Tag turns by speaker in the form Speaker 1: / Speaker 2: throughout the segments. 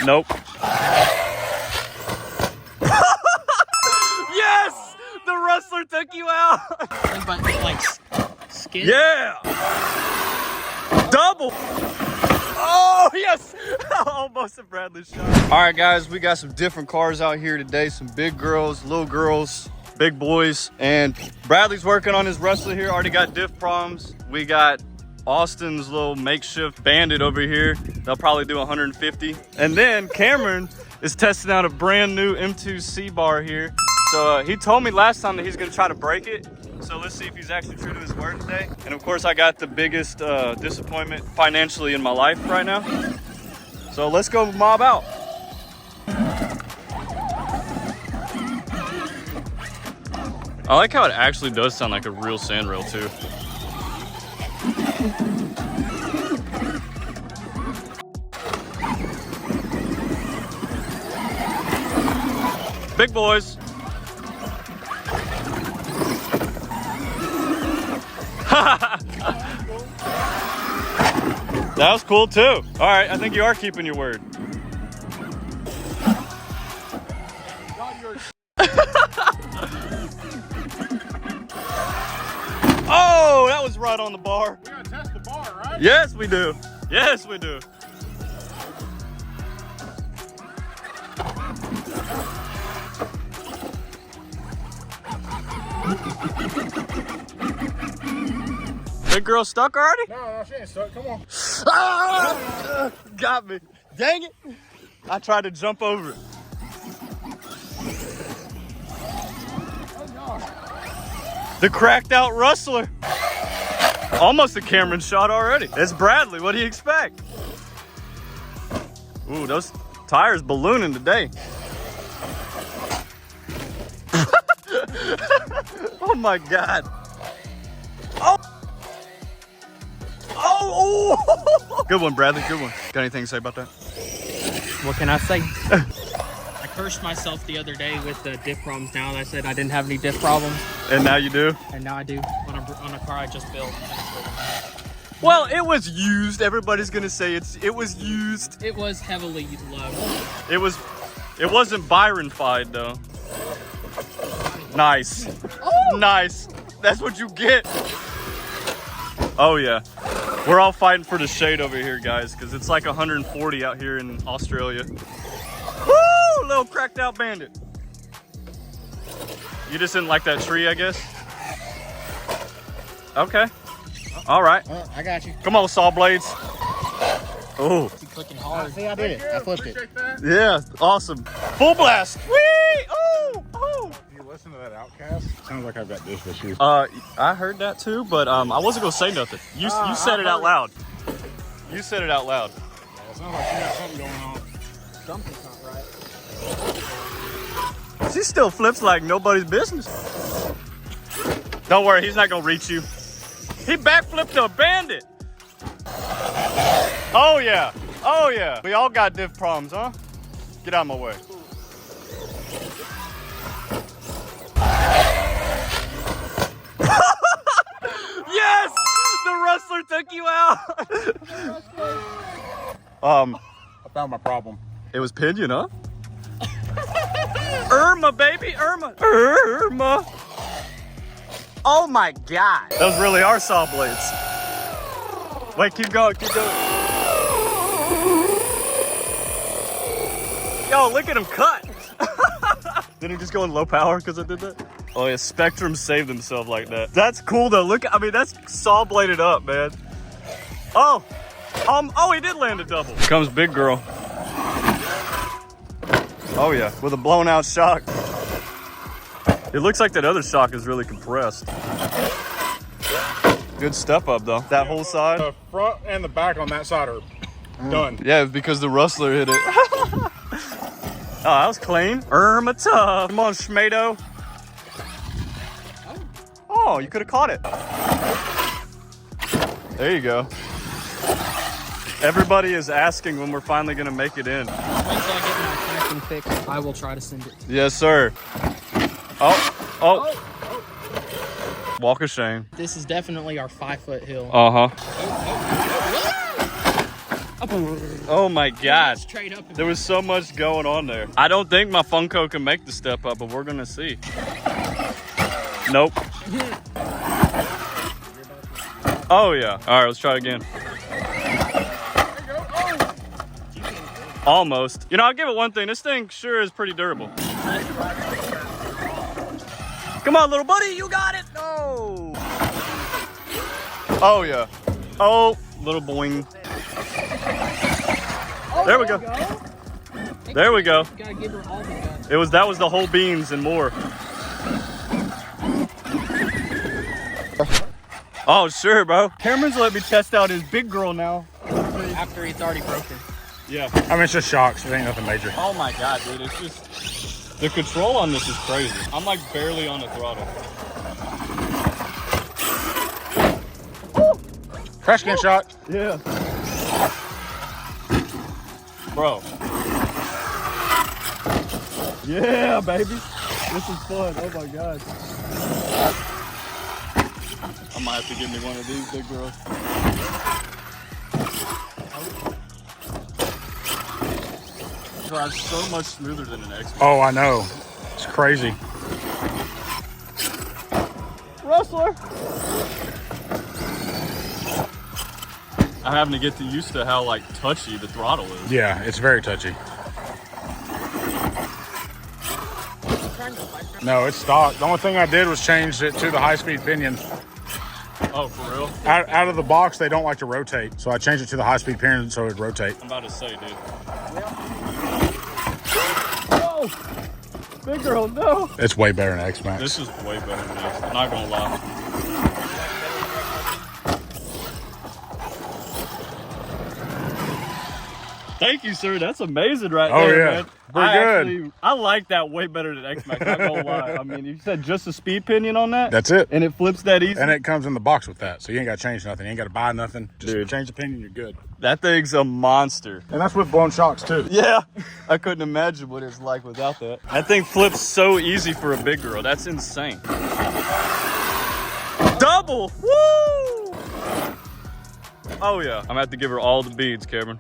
Speaker 1: Nope. Yes! The wrestler took you out.
Speaker 2: But like skin.
Speaker 1: Yeah. Double. Oh, yes. Almost a Bradley shot. All right, guys, we got some different cars out here today. Some big girls, little girls, big boys. And Bradley's working on his wrestler here. Already got diff problems. We got Austin's little makeshift Bandit over here. They'll probably do 150. And then Cameron is testing out a brand new M2 C-bar here. So he told me last time that he's gonna try to break it. So let's see if he's actually true to his word today. And of course I got the biggest disappointment financially in my life right now. So let's go mob out. I like how it actually does sound like a real sand rail too. Big boys. That was cool too. All right, I think you are keeping your word. Oh, that was right on the bar.
Speaker 3: We gotta test the bar, right?
Speaker 1: Yes, we do. Yes, we do. Big girl stuck already?
Speaker 3: No, she ain't stuck. Come on.
Speaker 1: Ah! Got me. Dang it. I tried to jump over it. The cracked out rustler. Almost a Cameron shot already. It's Bradley. What do you expect? Ooh, those tires ballooning today. Oh my God. Oh. Oh. Good one, Bradley. Good one. Got anything to say about that?
Speaker 2: What can I say? I cursed myself the other day with the diff problems. Now I said I didn't have any diff problems.
Speaker 1: And now you do?
Speaker 2: And now I do on a car I just built.
Speaker 1: Well, it was used. Everybody's gonna say it was used.
Speaker 2: It was heavily loved.
Speaker 1: It wasn't Byron-fied though. Nice. Oh. Nice. That's what you get. Oh yeah. We're all fighting for the shade over here, guys, because it's like 140 out here in Australia. Woo! Little cracked out Bandit. You just didn't like that tree, I guess? Okay. All right.
Speaker 3: I got you.
Speaker 1: Come on, saw blades. Oh.
Speaker 2: Keep clicking hard.
Speaker 3: See, I did it. I flipped it. That.
Speaker 1: Yeah, awesome. Full blast. Whee! Oh! Oh!
Speaker 3: You listen to that Outcast? Sounds like I've got dish issues.
Speaker 1: I heard that too, but I wasn't gonna say nothing. You said it out loud. You said it out loud.
Speaker 3: Yeah, it sounds like you got something going on.
Speaker 2: Something's not right.
Speaker 1: She still flips like nobody's business. Don't worry, he's not gonna reach you. He backflipped a Bandit. Oh yeah, oh yeah. We all got diff problems, huh? Get out of my way. Yes! The rustler took you out.
Speaker 3: I found my problem.
Speaker 1: It was Pinion, huh? Arrma, baby, Arrma. Arrma. Oh my God. Those really are saw blades. Wait, keep going, keep going. Yo, look at him cut. Did he just go in low power because I did that? Oh yeah, Spectrum saved himself like that. That's cool though. Look, I mean, that's saw bladed up, man. Oh, he did land a double. Here comes big girl. Oh yeah, with a blown out shock. It looks like that other shock is really compressed. Good step up though. That whole side.
Speaker 3: The front and the back on that side are done.
Speaker 1: Yeah, because the rustler hit it. Oh, that was clean. Arrma tough. Come on, Schmado. Oh, you could have caught it. There you go. Everybody is asking when we're finally going to make it in.
Speaker 2: Once I get my packing fixed, I will try to send it.
Speaker 1: Yes, sir. Oh. Walk of shame.
Speaker 2: This is definitely our 5-foot hill.
Speaker 1: Uh-huh.
Speaker 2: A
Speaker 1: Oh my God.
Speaker 2: Straight up.
Speaker 1: There was so much going on there. I don't think my Funko can make the step up, but we're gonna see. Nope. Oh yeah. All right, let's try it again. Almost. You know, I'll give it one thing. This thing sure is pretty durable. Come on, little buddy, you got it. No. Oh yeah. Oh, little boing. There we go. There we go.
Speaker 2: Gotta give her all the guts.
Speaker 1: That was the whole beans and more. Oh sure, bro. Cameron's let me test out his big girl now.
Speaker 2: After it's already broken.
Speaker 1: Yeah.
Speaker 3: I mean, it's just shocks. It ain't nothing major.
Speaker 1: Oh my God, dude. It's just the control on this is crazy. I'm like barely on the throttle.
Speaker 3: Crash can shot.
Speaker 1: Yeah. Bro. Yeah, baby. This is fun. Oh my God. I might have to give me one of these big girls. Drives so much smoother than an X.
Speaker 3: Oh, I know. It's crazy.
Speaker 1: Rustler. I'm having to get used to how like touchy the throttle is.
Speaker 3: Yeah, it's very touchy. No, it's stock. The only thing I did was change it to the high-speed pinion.
Speaker 1: Oh, for real?
Speaker 3: Out of the box, they don't like to rotate, so I changed it to the high-speed pinion so it would rotate.
Speaker 1: I'm about to say, dude. Oh, big girl, no.
Speaker 3: It's way better than X-Max.
Speaker 1: This is way better than this. I'm not gonna lie. Thank you, sir. That's amazing right there,
Speaker 3: yeah.
Speaker 1: man.
Speaker 3: Pretty good.
Speaker 1: I like that way better than X-Max, not gonna lie. I mean, you said just a speed pinion on that?
Speaker 3: That's it.
Speaker 1: And it flips that easy?
Speaker 3: And it comes in the box with that, so you ain't got to change nothing. You ain't got to buy nothing. Just
Speaker 1: Dude.
Speaker 3: change the pinion, you're good.
Speaker 1: That thing's a monster.
Speaker 3: And that's with blown shocks, too.
Speaker 1: Yeah, I couldn't imagine what it's like without that. That thing flips so easy for a big girl. That's insane. Double! Woo! Oh, yeah. I'm gonna have to give her all the beads, Cameron.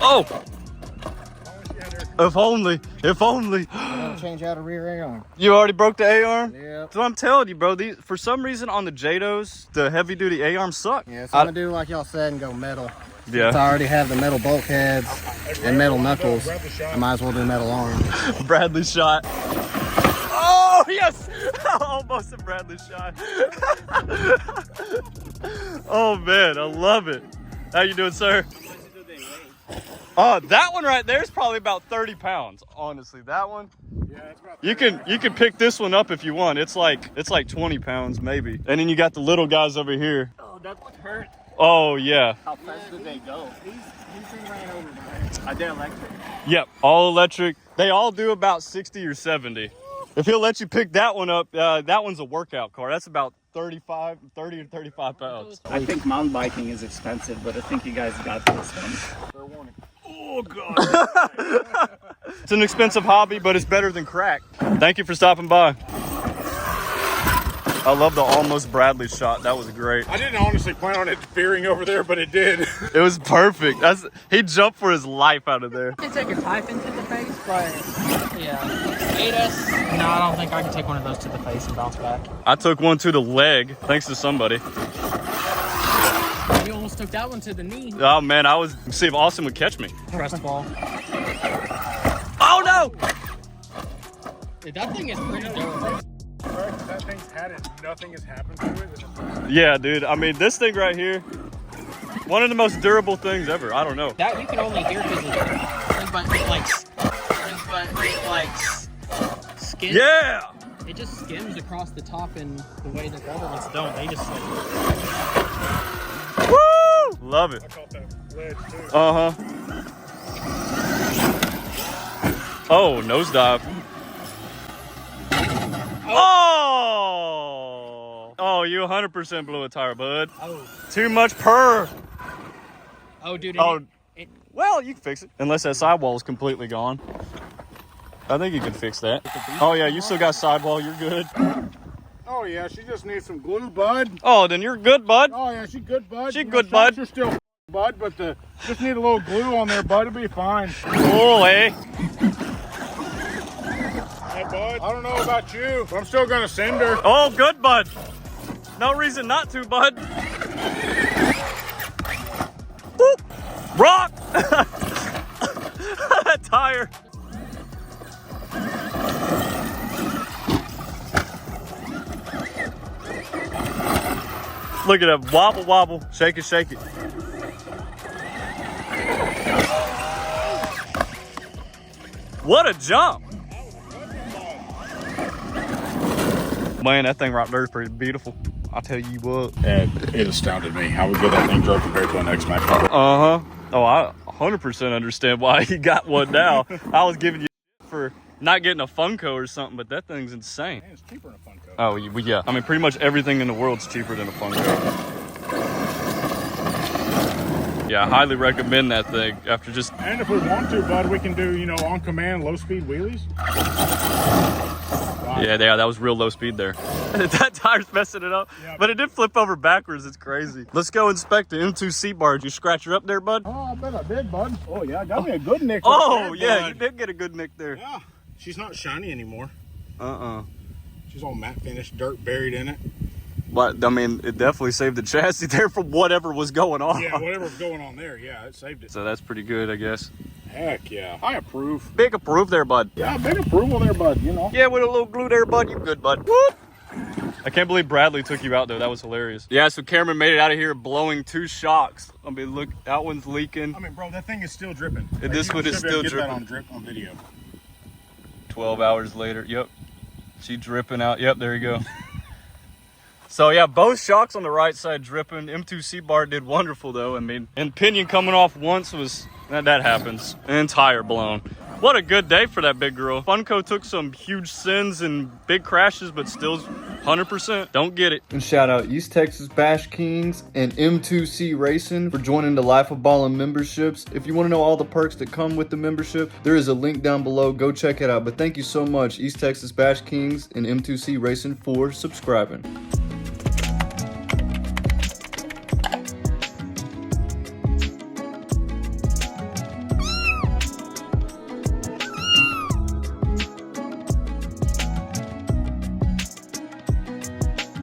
Speaker 1: Oh! If only.
Speaker 4: Change out a rear A-arm.
Speaker 1: You already broke the A-arm?
Speaker 4: Yeah.
Speaker 1: That's what I'm telling you, bro. For some reason on the JDOs, the heavy-duty A-arms suck.
Speaker 4: Yeah, so I'm gonna do like y'all said and go metal.
Speaker 1: Yeah.
Speaker 4: Since I already have the metal bulkheads and metal knuckles, I might as well do metal arm.
Speaker 1: Bradley shot. Oh, yes! Almost a Bradley shot. Oh, man, I love it. How you doing, sir? That one right there is probably about 30 pounds. Honestly, that one.
Speaker 3: Yeah, it's about
Speaker 1: You can pick this one up if you want. It's like 20 pounds maybe. And then you got the little guys over here.
Speaker 2: Oh, that would hurt.
Speaker 1: Oh yeah.
Speaker 2: How fast did they go? These things ran over by. Are they electric?
Speaker 1: Yep, all electric. They all do about 60 or 70. If he'll let you pick that one up, that one's a workout car. That's about 30 or 35 pounds.
Speaker 2: I think mountain biking is expensive, but I think you guys got this one.
Speaker 1: Oh God. It's an expensive hobby, but it's better than crack. Thank you for stopping by. I love the almost Bradley shot. That was great.
Speaker 3: I didn't honestly plan on it veering over there, but it did.
Speaker 1: It was perfect. He jumped for his life out of there.
Speaker 2: I can take a type into the face, but yeah. 8S, no, I don't think I can take one of those to the face and bounce back.
Speaker 1: I took one to the leg, thanks to somebody.
Speaker 2: You almost took that one to the knee.
Speaker 1: Oh man, see if Austin would catch me.
Speaker 2: Trust ball.
Speaker 1: Oh no!
Speaker 2: Dude, that thing is pretty durable.
Speaker 3: That thing's had it. Nothing has happened to it.
Speaker 1: Yeah, dude. I mean, this thing right here, one of the most durable things ever. I don't know.
Speaker 2: That you can only hear because it like skims.
Speaker 1: Yeah!
Speaker 2: It just skims across the top in the way that the other ones don't. They just like.
Speaker 1: Woo! Love it.
Speaker 3: I caught that ledge too.
Speaker 1: Uh-huh. Oh, nosedive. Oh! Oh, you 100% blew a tire, bud.
Speaker 2: Oh.
Speaker 1: Too much purr.
Speaker 2: Oh, dude.
Speaker 1: Well, you can fix it. Unless that sidewall is completely gone. I think you can fix that. Oh, yeah, you still got sidewall. You're good.
Speaker 3: Oh yeah, she just needs some glue, bud.
Speaker 1: Oh, then you're good, bud.
Speaker 3: Oh yeah, she good, bud.
Speaker 1: She good, bud.
Speaker 3: You're still bud, but just need a little glue on there, bud. It'll be fine.
Speaker 1: Oh, eh?
Speaker 3: Hey, bud. I don't know about you, but I'm still gonna send her.
Speaker 1: Oh, good, bud. No reason not to, bud. Whoop. Rock. That tire. Look at that, wobble, wobble, shake it, shake it. What a jump. Man, that thing right there is pretty beautiful. I'll tell you what.
Speaker 3: It astounded me how good that thing drove compared to an X-Max car.
Speaker 1: Uh-huh. Oh, I 100% understand why he got one now. I was giving you for not getting a Funko or something, but that thing's insane.
Speaker 3: Man, it's cheaper than a Funko.
Speaker 1: Oh, yeah. I mean, pretty much everything in the world's cheaper than a Funko. Yeah, I highly recommend that thing after just...
Speaker 3: And if we want to, bud, we can do, you know, on-command low-speed wheelies.
Speaker 1: Yeah, that was real low speed there. That tire's messing it up,
Speaker 3: yeah,
Speaker 1: but it did flip over backwards. It's crazy. Let's go inspect the M2 seat bar. Did you scratch her up there, bud?
Speaker 3: Oh, I bet I did, bud. Oh, yeah, I got me a good nick.
Speaker 1: Oh,
Speaker 3: right there,
Speaker 1: yeah,
Speaker 3: bud.
Speaker 1: you did get a good nick there.
Speaker 3: Yeah, she's not shiny anymore.
Speaker 1: Uh-uh.
Speaker 3: She's all matte finish, dirt buried in it.
Speaker 1: But, I mean, it definitely saved the chassis there from whatever was going on.
Speaker 3: Yeah, whatever's going on there, yeah, it saved it.
Speaker 1: So that's pretty good, I guess.
Speaker 3: Heck yeah, I approve.
Speaker 1: Big approve there, bud.
Speaker 3: Yeah, big approval there, bud, you know.
Speaker 1: Yeah, with a little glue there, bud. You good, bud. Whoop. I can't believe Bradley took you out there. That was hilarious. Yeah, so Cameron made it out of here blowing 2 shocks. I mean, look, that one's leaking.
Speaker 3: I mean, bro, that thing is still dripping.
Speaker 1: And this one is still
Speaker 3: get
Speaker 1: dripping.
Speaker 3: That on drip on video.
Speaker 1: 12 hours later. Yep. She dripping out. Yep, there you go. So yeah, both shocks on the right side dripping. M2 seat bar did wonderful though. I mean, and pinion coming off once was, that happens. And tire blown. What a good day for that big girl. Funko took some huge sins and big crashes, but still 100%. Don't get it. And shout out East Texas Bash Kings and M2C Racing for joining the Life of Ballen memberships. If you want to know all the perks that come with the membership, there is a link down below. Go check it out. But thank you so much, East Texas Bash Kings and M2C Racing, for subscribing.